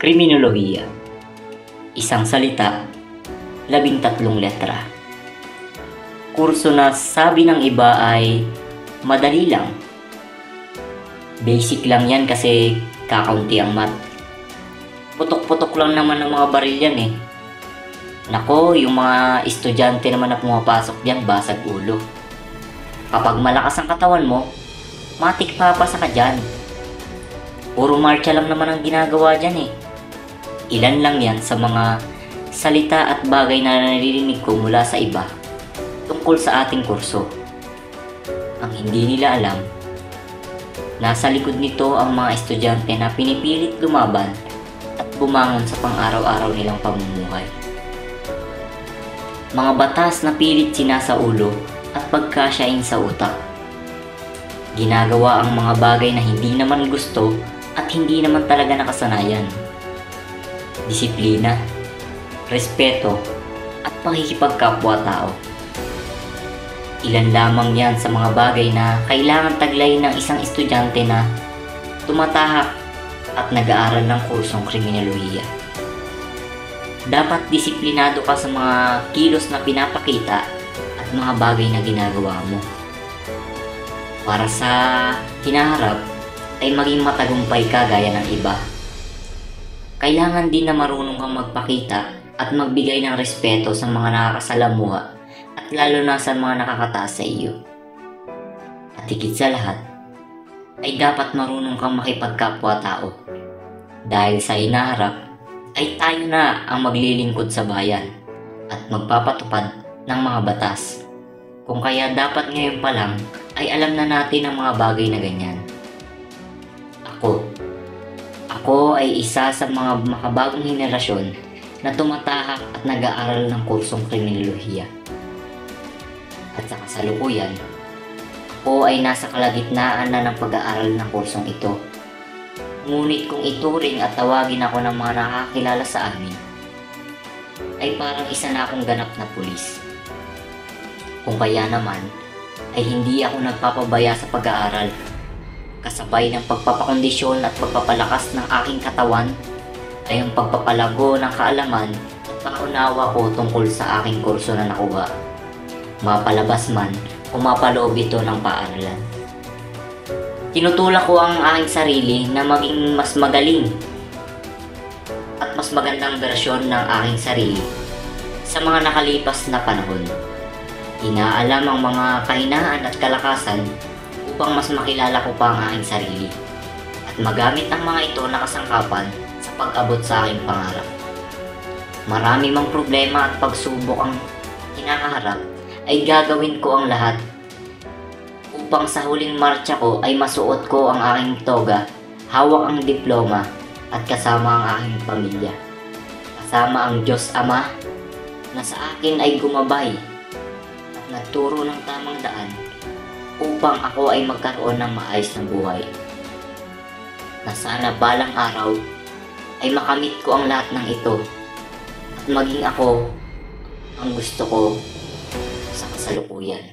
Kriminolohiya. Isang salita, 13 letra. Kurso na sabi ng iba ay madali lang. Basic lang yan kasi kakaunti ang math. Putok-putok lang naman ng mga baril yan eh. Nako, yung mga estudyante naman na pumapasok diyan, basag ulo. Kapag malakas ang katawan mo, matik papasa ka dyan. Puro marcha lang naman ang ginagawa dyan eh. Ilan lang yan sa mga salita at bagay na naririnig ko mula sa iba tungkol sa ating kurso. Ang hindi nila alam, nasa likod nito ang mga estudyante na pinipilit lumaban at bumangon sa pang-araw-araw nilang pamumuhay. Mga batas na pilit sinasaulo at pagkasyain sa utak. Ginagawa ang mga bagay na hindi naman gusto at hindi naman talaga nakasanayan. Disiplina, respeto, at pakikipagkapwa-tao. Ilan lamang yan sa mga bagay na kailangan taglayin ng isang estudyante na tumatahak at nag-aaral ng kursong kriminolohiya. Dapat disiplinado ka sa mga kilos na pinapakita at mga bagay na ginagawa mo. Para sa hinaharap ay maging matagumpay ka gaya ng iba. Kailangan din na marunong kang magpakita at magbigay ng respeto sa mga nakakasalamuha at lalo na sa mga nakakataas sa iyo. At higit sa lahat, ay dapat marunong kang makipagkapwa-tao. Dahil sa hinaharap, ay tayo na ang maglilingkod sa bayan at magpapatupad ng mga batas. Kung kaya dapat ngayon pa lang ay alam na natin ang mga bagay na ganyan. Ako ay isa sa mga makabagong henerasyon na tumatahak at nag-aaral ng kursong kriminolohiya. At sa kasalukuyan, ako ay nasa kalagitnaan na ng pag-aaral ng kursong ito. Ngunit kung ituring at tawagin ako ng mga nakakilala sa amin, ay parang isa na akong ganap na pulis. Kung kaya naman, ay hindi ako nagpapabaya sa pag-aaral. Kasabay ng pagpapakondisyon at pagpapalakas ng aking katawan ay ang pagpapalago ng kaalaman at pangunawa ko tungkol sa aking kurso na nakuha. Mapalabas man o mapaloob ito ng paaralan. Tinutulak ko ang aking sarili na maging mas magaling at mas magandang bersyon ng aking sarili sa mga nakalipas na panahon. Inaalam ang mga kahinaan at kalakasan upang mas makilala ko pa ang aking sarili at magamit ang mga ito na kasangkapan sa pag-abot sa aking pangarap. Marami mang problema at pagsubok ang kinakaharap ay gagawin ko ang lahat upang sa huling marcha ko ay masuot ko ang aking toga, hawak ang diploma at kasama ang aking pamilya. Kasama ang Diyos Ama na sa akin ay gumabay at nagturo ng tamang daan upang ako ay magkaroon ng maayos na buhay. Na sana balang araw ay makamit ko ang lahat ng ito at maging ako ang gusto ko sa kasalukuyan.